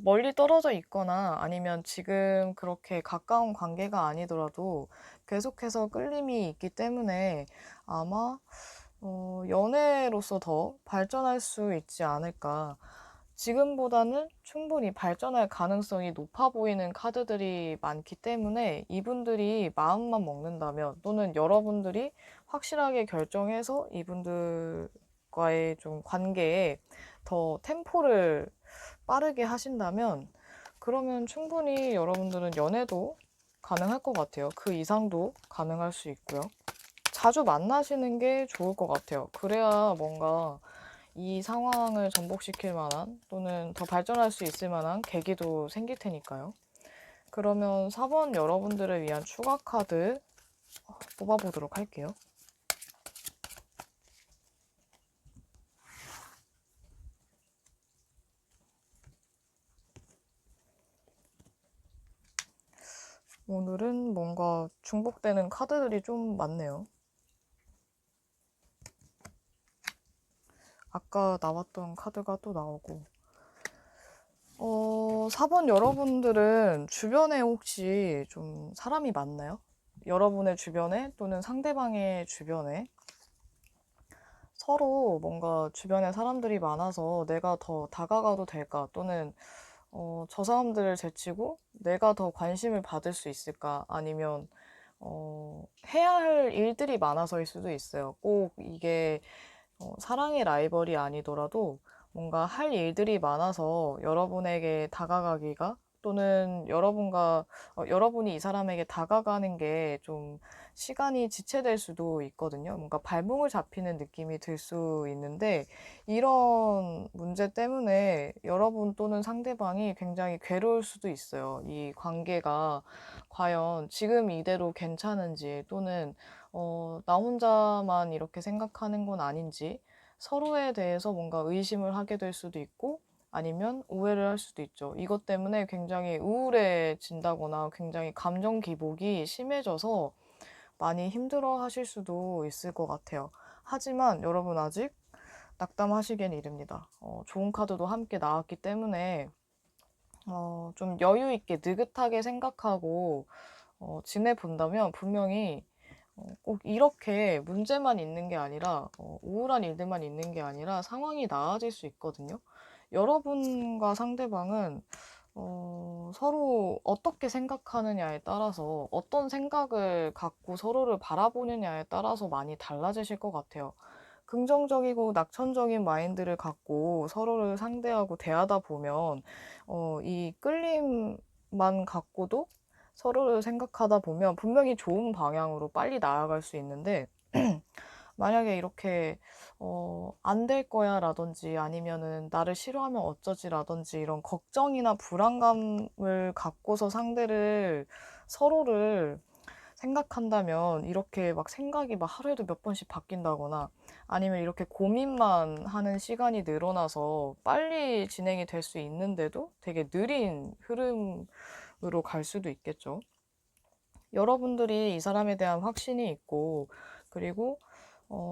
Speaker 2: 멀리 떨어져 있거나 아니면 지금 그렇게 가까운 관계가 아니더라도 계속해서 끌림이 있기 때문에, 아마 연애로서 더 발전할 수 있지 않을까. 지금보다는 충분히 발전할 가능성이 높아 보이는 카드들이 많기 때문에, 이분들이 마음만 먹는다면, 또는 여러분들이 확실하게 결정해서 이분들과의 좀 관계에 더 템포를 빠르게 하신다면, 그러면 충분히 여러분들은 연애도 가능할 것 같아요. 그 이상도 가능할 수 있고요. 자주 만나시는 게 좋을 것 같아요. 그래야 뭔가 이 상황을 전복시킬 만한, 또는 더 발전할 수 있을 만한 계기도 생길 테니까요. 그러면 4번 여러분들을 위한 추가 카드 뽑아보도록 할게요. 오늘은 뭔가 중복되는 카드들이 좀 많네요. 아까 나왔던 카드가 또 나오고. 4번 여러분들은 주변에 혹시 좀 사람이 많나요? 여러분의 주변에 또는 상대방의 주변에 서로 뭔가 주변에 사람들이 많아서 내가 더 다가가도 될까? 또는 저 사람들을 제치고 내가 더 관심을 받을 수 있을까? 아니면 해야 할 일들이 많아서일 수도 있어요. 꼭 이게 사랑의 라이벌이 아니더라도 뭔가 할 일들이 많아서 여러분에게 다가가기가, 또는 여러분이 이 사람에게 다가가는 게 좀 시간이 지체될 수도 있거든요. 뭔가 발목을 잡히는 느낌이 들 수 있는데, 이런 문제 때문에 여러분 또는 상대방이 굉장히 괴로울 수도 있어요. 이 관계가 과연 지금 이대로 괜찮은지, 또는 나 혼자만 이렇게 생각하는 건 아닌지, 서로에 대해서 뭔가 의심을 하게 될 수도 있고, 아니면 오해를 할 수도 있죠. 이것 때문에 굉장히 우울해진다거나 굉장히 감정 기복이 심해져서 많이 힘들어 하실 수도 있을 것 같아요. 하지만 여러분 아직 낙담하시기엔 이릅니다. 좋은 카드도 함께 나왔기 때문에 좀 여유 있게 느긋하게 생각하고 지내본다면, 분명히 꼭 이렇게 문제만 있는 게 아니라, 우울한 일들만 있는 게 아니라 상황이 나아질 수 있거든요. 여러분과 상대방은 서로 어떻게 생각하느냐에 따라서, 어떤 생각을 갖고 서로를 바라보느냐에 따라서 많이 달라지실 것 같아요. 긍정적이고 낙천적인 마인드를 갖고 서로를 상대하고 대하다 보면 이 끌림만 갖고도 서로를 생각하다 보면 분명히 좋은 방향으로 빨리 나아갈 수 있는데 만약에 이렇게 안 될 거야 라든지 아니면은 나를 싫어하면 어쩌지 라든지 이런 걱정이나 불안감을 갖고서 서로를 생각한다면 이렇게 막 생각이 막 하루에도 몇 번씩 바뀐다거나 아니면 이렇게 고민만 하는 시간이 늘어나서 빨리 진행이 될 수 있는데도 되게 느린 흐름으로 갈 수도 있겠죠. 여러분들이 이 사람에 대한 확신이 있고 그리고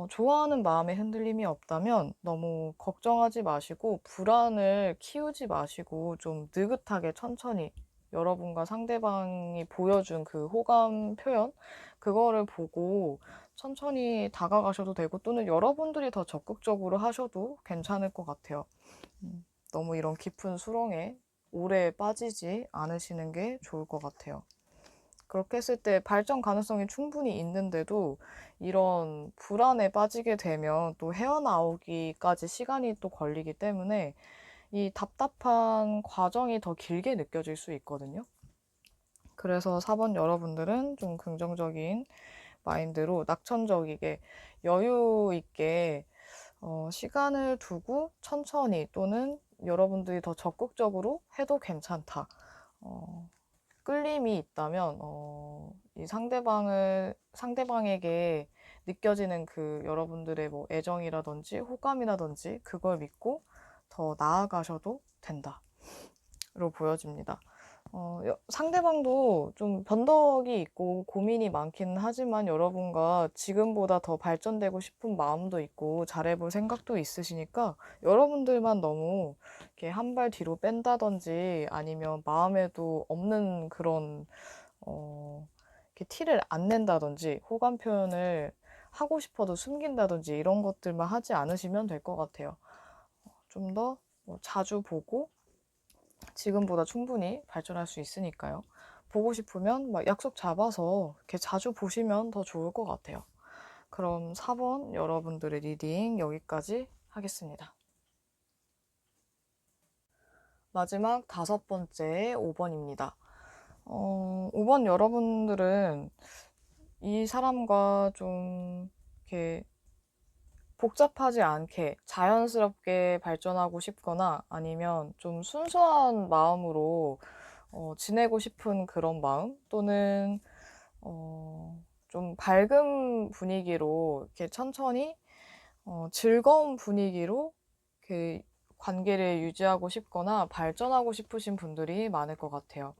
Speaker 2: 좋아하는 마음에 흔들림이 없다면 너무 걱정하지 마시고 불안을 키우지 마시고 좀 느긋하게 천천히 여러분과 상대방이 보여준 그 호감 표현 그거를 보고 천천히 다가가셔도 되고 또는 여러분들이 더 적극적으로 하셔도 괜찮을 것 같아요. 너무 이런 깊은 수렁에 오래 빠지지 않으시는 게 좋을 것 같아요. 그렇게 했을 때 발전 가능성이 충분히 있는데도 이런 불안에 빠지게 되면 또 헤어나오기까지 시간이 또 걸리기 때문에 이 답답한 과정이 더 길게 느껴질 수 있거든요. 그래서 4번 여러분들은 좀 긍정적인 마인드로 낙천적이게 여유 있게 시간을 두고 천천히 또는 여러분들이 더 적극적으로 해도 괜찮다. 끌림이 있다면 이 상대방에게 느껴지는 그 여러분들의 뭐 애정이라든지 호감이라든지 그걸 믿고 더 나아가셔도 된다로 보여집니다. 상대방도 좀 변덕이 있고 고민이 많기는 하지만 여러분과 지금보다 더 발전되고 싶은 마음도 있고 잘해볼 생각도 있으시니까 여러분들만 너무 이렇게 한 발 뒤로 뺀다든지 아니면 마음에도 없는 그런 이렇게 티를 안 낸다든지 호감 표현을 하고 싶어도 숨긴다든지 이런 것들만 하지 않으시면 될 것 같아요. 좀 더 자주 보고 지금보다 충분히 발전할 수 있으니까요. 보고 싶으면 막 약속 잡아서 이렇게 자주 보시면 더 좋을 것 같아요. 그럼 4번 여러분들의 리딩 여기까지 하겠습니다. 마지막 5번째 5번입니다. 5번 여러분들은 이 사람과 좀 이렇게 복잡하지 않게 자연스럽게 발전하고 싶거나 아니면 좀 순수한 마음으로 지내고 싶은 그런 마음 또는 좀 밝은 분위기로 이렇게 천천히 즐거운 분위기로 이렇게 관계를 유지하고 싶거나 발전하고 싶으신 분들이 많을 것 같아요.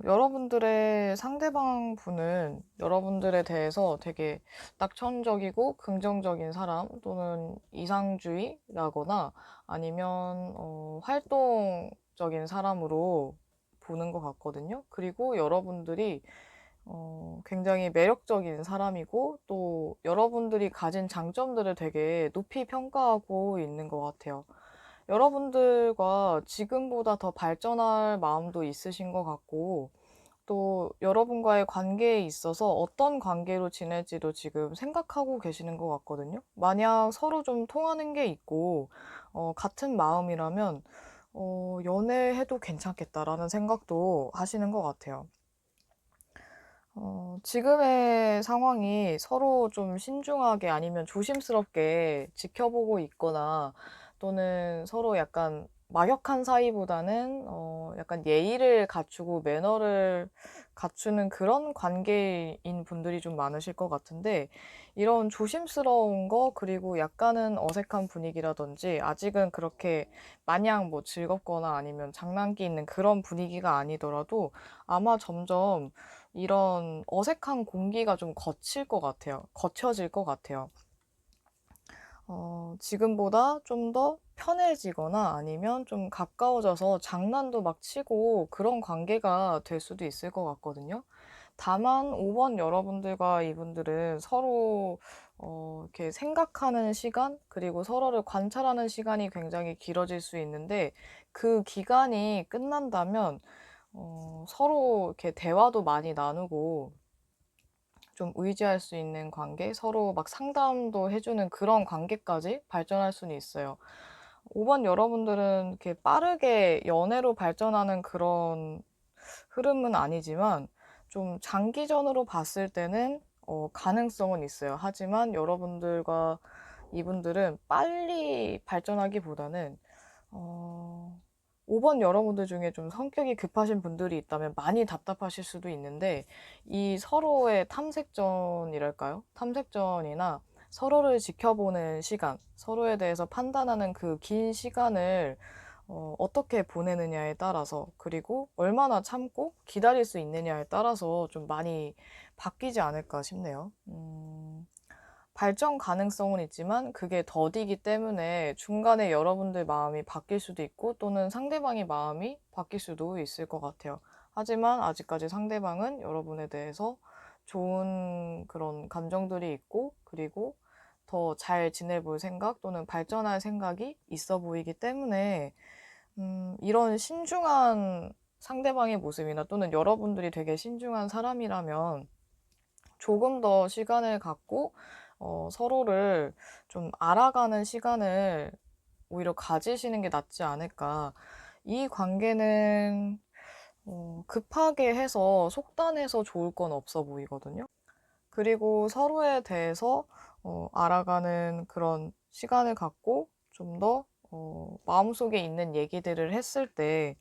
Speaker 2: 여러분들의 상대방 분은 여러분들에 대해서 되게 낙천적이고 긍정적인 사람 또는 이상주의라거나 아니면 활동적인 사람으로 보는 것 같거든요. 그리고 여러분들이 굉장히 매력적인 사람이고 또 여러분들이 가진 장점들을 되게 높이 평가하고 있는 것 같아요. 여러분들과 지금보다 더 발전할 마음도 있으신 것 같고, 또 여러분과의 관계에 있어서 어떤 관계로 지낼지도 지금 생각하고 계시는 것 같거든요. 만약 서로 좀 통하는 게 있고, 같은 마음이라면, 연애해도 괜찮겠다라는 생각도 하시는 것 같아요. 지금의 상황이 서로 좀 신중하게 아니면 조심스럽게 지켜보고 있거나 또는 서로 약간 막역한 사이보다는 약간 예의를 갖추고 매너를 갖추는 그런 관계인 분들이 좀 많으실 것 같은데 이런 조심스러운 거 그리고 약간은 어색한 분위기라든지 아직은 그렇게 마냥 뭐 즐겁거나 아니면 장난기 있는 그런 분위기가 아니더라도 아마 점점 이런 어색한 공기가 좀 거칠 것 같아요. 거쳐질 것 같아요. 지금보다 좀 더 편해지거나 아니면 좀 가까워져서 장난도 막 치고 그런 관계가 될 수도 있을 것 같거든요. 다만 5번 여러분들과 이분들은 서로 이렇게 생각하는 시간, 그리고 서로를 관찰하는 시간이 굉장히 길어질 수 있는데 그 기간이 끝난다면 서로 이렇게 대화도 많이 나누고 좀 의지할 수 있는 관계, 서로 막 상담도 해주는 그런 관계까지 발전할 수는 있어요. 5번 여러분들은 이렇게 빠르게 연애로 발전하는 그런 흐름은 아니지만 좀 장기전으로 봤을 때는 가능성은 있어요. 하지만 여러분들과 이분들은 빨리 발전하기보다는 어, 5번 여러분들 중에 좀 성격이 급하신 분들이 있다면 많이 답답하실 수도 있는데 이 서로의 탐색전이랄까요? 탐색전이나 서로를 지켜보는 시간, 서로에 대해서 판단하는 그 긴 시간을 어떻게 보내느냐에 따라서 그리고 얼마나 참고 기다릴 수 있느냐에 따라서 좀 많이 바뀌지 않을까 싶네요. 발전 가능성은 있지만 그게 더디기 때문에 중간에 여러분들 마음이 바뀔 수도 있고 또는 상대방의 마음이 바뀔 수도 있을 것 같아요. 하지만 아직까지 상대방은 여러분에 대해서 좋은 그런 감정들이 있고 그리고 더 잘 지내볼 생각 또는 발전할 생각이 있어 보이기 때문에 이런 신중한 상대방의 모습이나 또는 여러분들이 되게 신중한 사람이라면 조금 더 시간을 갖고 서로를 좀 알아가는 시간을 오히려 가지시는 게 낫지 않을까. 이 관계는 급하게 해서 속단해서 좋을 건 없어 보이거든요. 그리고 서로에 대해서 알아가는 그런 시간을 갖고 좀 더 마음속에 있는 얘기들을 했을 때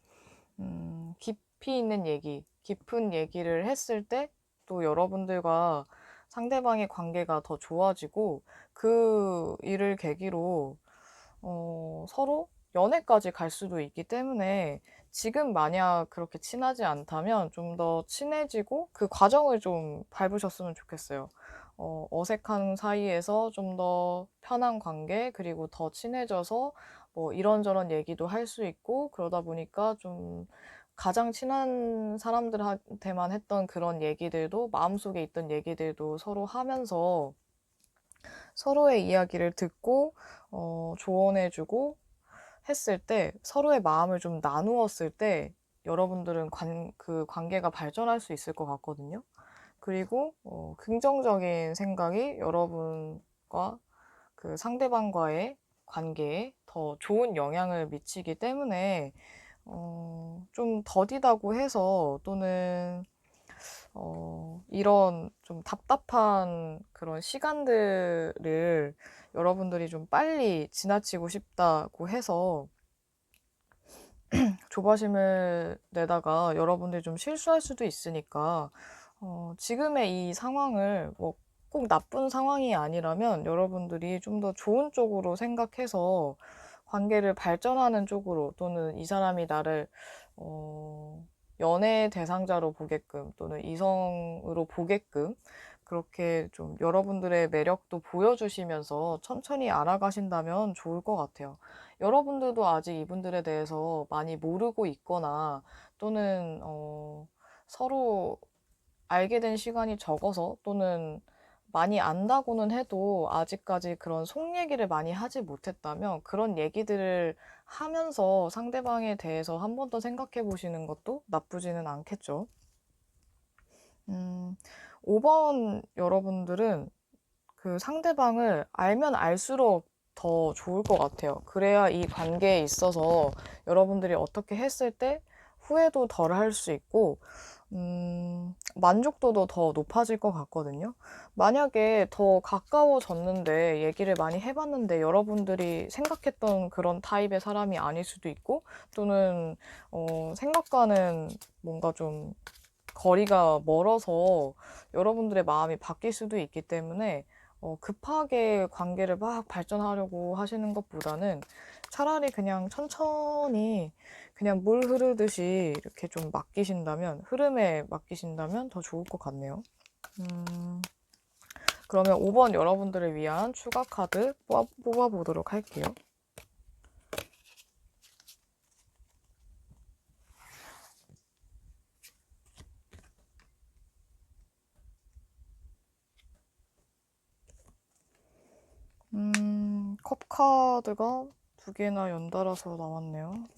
Speaker 2: 깊이 있는 얘기, 깊은 얘기를 했을 때 또 여러분들과 상대방의 관계가 더 좋아지고 그 일을 계기로 서로 연애까지 갈 수도 있기 때문에 지금 만약 그렇게 친하지 않다면 좀 더 친해지고 그 과정을 좀 밟으셨으면 좋겠어요. 어색한 사이에서 좀 더 편한 관계, 그리고 더 친해져서 뭐 이런저런 얘기도 할 수 있고 그러다 보니까 좀 가장 친한 사람들한테만 했던 그런 얘기들도 마음속에 있던 얘기들도 서로 하면서 서로의 이야기를 듣고 조언해주고 했을 때 서로의 마음을 좀 나누었을 때 여러분들은 그 관계가 발전할 수 있을 것 같거든요. 그리고 긍정적인 생각이 여러분과 그 상대방과의 관계에 더 좋은 영향을 미치기 때문에 좀 더디다고 해서 또는 이런 좀 답답한 그런 시간들을 여러분들이 좀 빨리 지나치고 싶다고 해서 조바심을 내다가 여러분들이 좀 실수할 수도 있으니까 지금의 이 상황을 뭐 꼭 나쁜 상황이 아니라면 여러분들이 좀 더 좋은 쪽으로 생각해서 관계를 발전하는 쪽으로 또는 이 사람이 나를 연애 대상자로 보게끔 또는 이성으로 보게끔 그렇게 좀 여러분들의 매력도 보여주시면서 천천히 알아가신다면 좋을 것 같아요. 여러분들도 아직 이분들에 대해서 많이 모르고 있거나 또는 서로 알게 된 시간이 적어서 또는 많이 안다고는 해도 아직까지 그런 속 얘기를 많이 하지 못했다면 그런 얘기들을 하면서 상대방에 대해서 한 번 더 생각해 보시는 것도 나쁘지는 않겠죠. 5번 여러분들은 그 상대방을 알면 알수록 더 좋을 것 같아요. 그래야 이 관계에 있어서 여러분들이 어떻게 했을 때 후회도 덜 할 수 있고, 만족도도 더 높아질 것 같거든요. 만약에 더 가까워졌는데 얘기를 많이 해봤는데 여러분들이 생각했던 그런 타입의 사람이 아닐 수도 있고, 또는 생각과는 뭔가 좀 거리가 멀어서 여러분들의 마음이 바뀔 수도 있기 때문에 급하게 관계를 막 발전하려고 하시는 것보다는 차라리 그냥 천천히 그냥 물 흐르듯이 이렇게 좀 맡기신다면, 흐름에 맡기신다면 더 좋을 것 같네요. 그러면 5번 여러분들을 위한 추가 카드 뽑아보도록 할게요. 컵 카드가 두 개나 연달아서 나왔네요.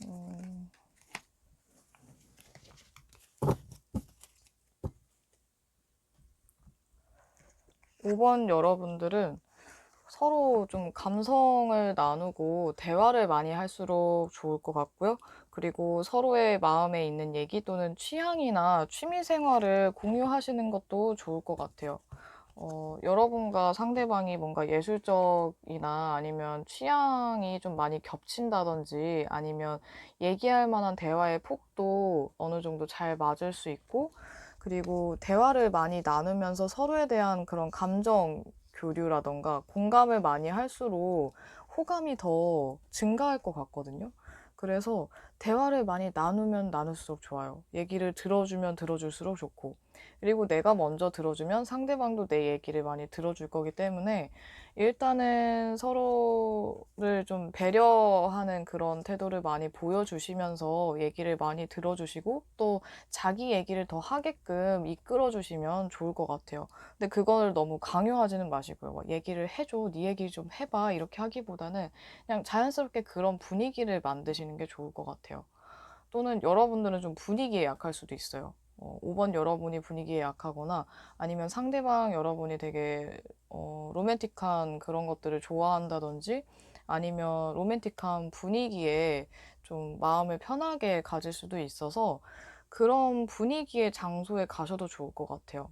Speaker 2: 5번 여러분들은 서로 좀 감성을 나누고 대화를 많이 할수록 좋을 것 같고요. 그리고 서로의 마음에 있는 얘기 또는 취향이나 취미 생활을 공유하시는 것도 좋을 것 같아요. 여러분과 상대방이 뭔가 예술적이나 아니면 취향이 좀 많이 겹친다든지 아니면 얘기할 만한 대화의 폭도 어느 정도 잘 맞을 수 있고, 그리고 대화를 많이 나누면서 서로에 대한 그런 감정 교류라던가 공감을 많이 할수록 호감이 더 증가할 것 같거든요. 그래서 대화를 많이 나누면 나눌수록 좋아요. 얘기를 들어주면 들어줄수록 좋고, 그리고 내가 먼저 들어주면 상대방도 내 얘기를 많이 들어줄 거기 때문에 일단은 서로를 좀 배려하는 그런 태도를 많이 보여주시면서 얘기를 많이 들어주시고 또 자기 얘기를 더 하게끔 이끌어주시면 좋을 것 같아요. 근데 그걸 너무 강요하지는 마시고요. 막 얘기를 해줘, 네 얘기 좀 해봐 이렇게 하기보다는 그냥 자연스럽게 그런 분위기를 만드시는 게 좋을 것 같아요. 또는 여러분들은 좀 분위기에 약할 수도 있어요. 5번 여러분이 분위기에 약하거나 아니면 상대방 여러분이 되게 로맨틱한 그런 것들을 좋아한다든지 아니면 로맨틱한 분위기에 좀 마음을 편하게 가질 수도 있어서 그런 분위기의 장소에 가셔도 좋을 것 같아요.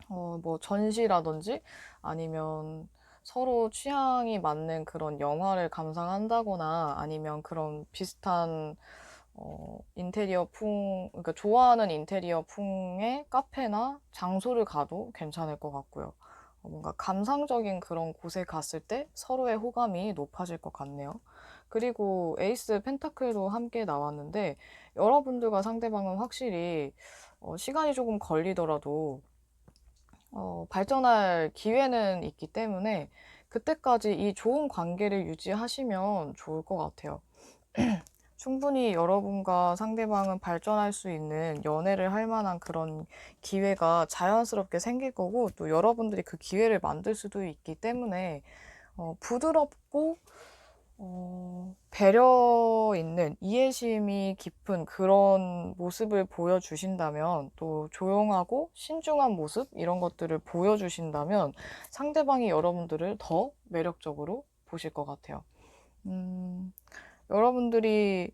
Speaker 2: 뭐 전시라든지 아니면 서로 취향이 맞는 그런 영화를 감상한다거나 아니면 그런 비슷한 인테리어 그러니까 좋아하는 인테리어 풍의 카페나 장소를 가도 괜찮을 것 같고요. 뭔가 감상적인 그런 곳에 갔을 때 서로의 호감이 높아질 것 같네요. 그리고 에이스 펜타클도 함께 나왔는데 여러분들과 상대방은 확실히 시간이 조금 걸리더라도 발전할 기회는 있기 때문에 그때까지 이 좋은 관계를 유지하시면 좋을 것 같아요. 충분히 여러분과 상대방은 발전할 수 있는 연애를 할 만한 그런 기회가 자연스럽게 생길 거고 또 여러분들이 그 기회를 만들 수도 있기 때문에 부드럽고 배려 있는 이해심이 깊은 그런 모습을 보여주신다면 또 조용하고 신중한 모습 이런 것들을 보여주신다면 상대방이 여러분들을 더 매력적으로 보실 것 같아요. 여러분들이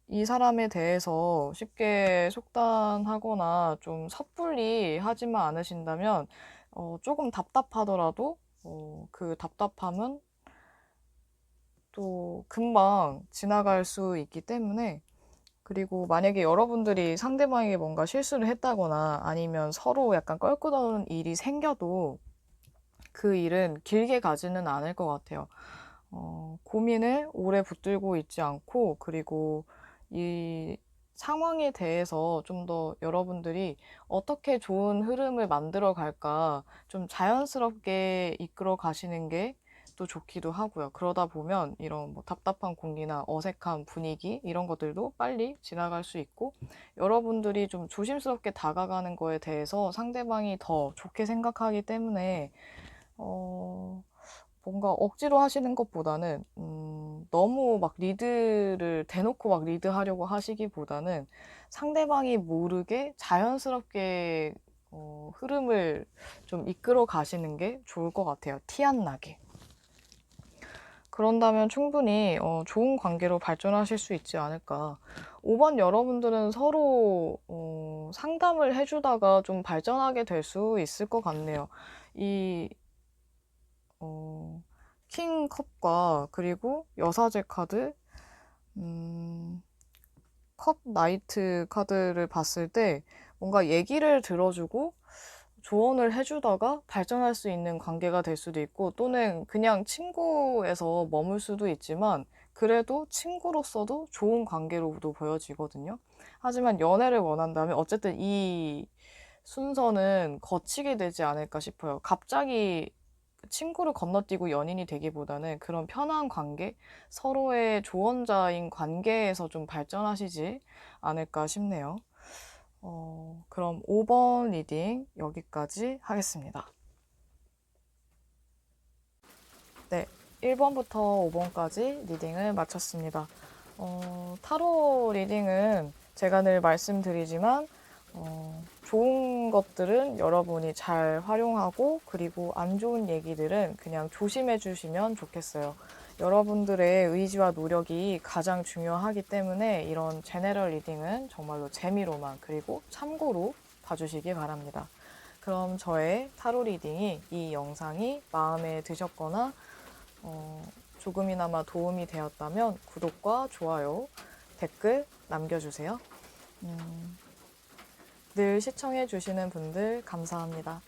Speaker 2: 이 사람에 대해서 쉽게 속단하거나 좀 섣불리 하지만 않으신다면 조금 답답하더라도 그 답답함은 또 금방 지나갈 수 있기 때문에, 그리고 만약에 여러분들이 상대방에게 뭔가 실수를 했다거나 아니면 서로 약간 껄끄러운 일이 생겨도 그 일은 길게 가지는 않을 것 같아요. 고민을 오래 붙들고 있지 않고, 그리고 이 상황에 대해서 좀 더 여러분들이 어떻게 좋은 흐름을 만들어 갈까 좀 자연스럽게 이끌어 가시는 게 또 좋기도 하고요. 그러다 보면 이런 뭐 답답한 공기나 어색한 분위기 이런 것들도 빨리 지나갈 수 있고, 여러분들이 좀 조심스럽게 다가가는 거에 대해서 상대방이 더 좋게 생각하기 때문에 뭔가 억지로 하시는 것보다는 너무 막 리드를 대놓고 막 리드하려고 하시기보다는 상대방이 모르게 자연스럽게 흐름을 좀 이끌어 가시는 게 좋을 것 같아요. 티 안 나게. 그런다면 충분히 좋은 관계로 발전하실 수 있지 않을까. 5번 여러분들은 서로 상담을 해주다가 좀 발전하게 될 수 있을 것 같네요. 이 킹 컵과 그리고 여사제 카드, 컵 나이트 카드를 봤을 때 뭔가 얘기를 들어주고 조언을 해주다가 발전할 수 있는 관계가 될 수도 있고 또는 그냥 친구에서 머물 수도 있지만 그래도 친구로서도 좋은 관계로도 보여지거든요. 하지만 연애를 원한다면 어쨌든 이 순서는 거치게 되지 않을까 싶어요. 갑자기 친구를 건너뛰고 연인이 되기보다는 그런 편한 관계, 서로의 조언자인 관계에서 좀 발전하시지 않을까 싶네요. 그럼 5번 리딩 여기까지 하겠습니다. 네, 1번부터 5번까지 리딩을 마쳤습니다. 타로 리딩은 제가 늘 말씀드리지만 좋은 좋은 것들은 여러분이 잘 활용하고 그리고 안 좋은 얘기들은 그냥 조심해 주시면 좋겠어요. 여러분들의 의지와 노력이 가장 중요하기 때문에 이런 제네럴 리딩은 정말로 재미로만 그리고 참고로 봐주시기 바랍니다. 그럼 저의 타로 리딩이 이 영상이 마음에 드셨거나 조금이나마 도움이 되었다면 구독과 좋아요, 댓글 남겨주세요. 늘 시청해주시는 분들 감사합니다.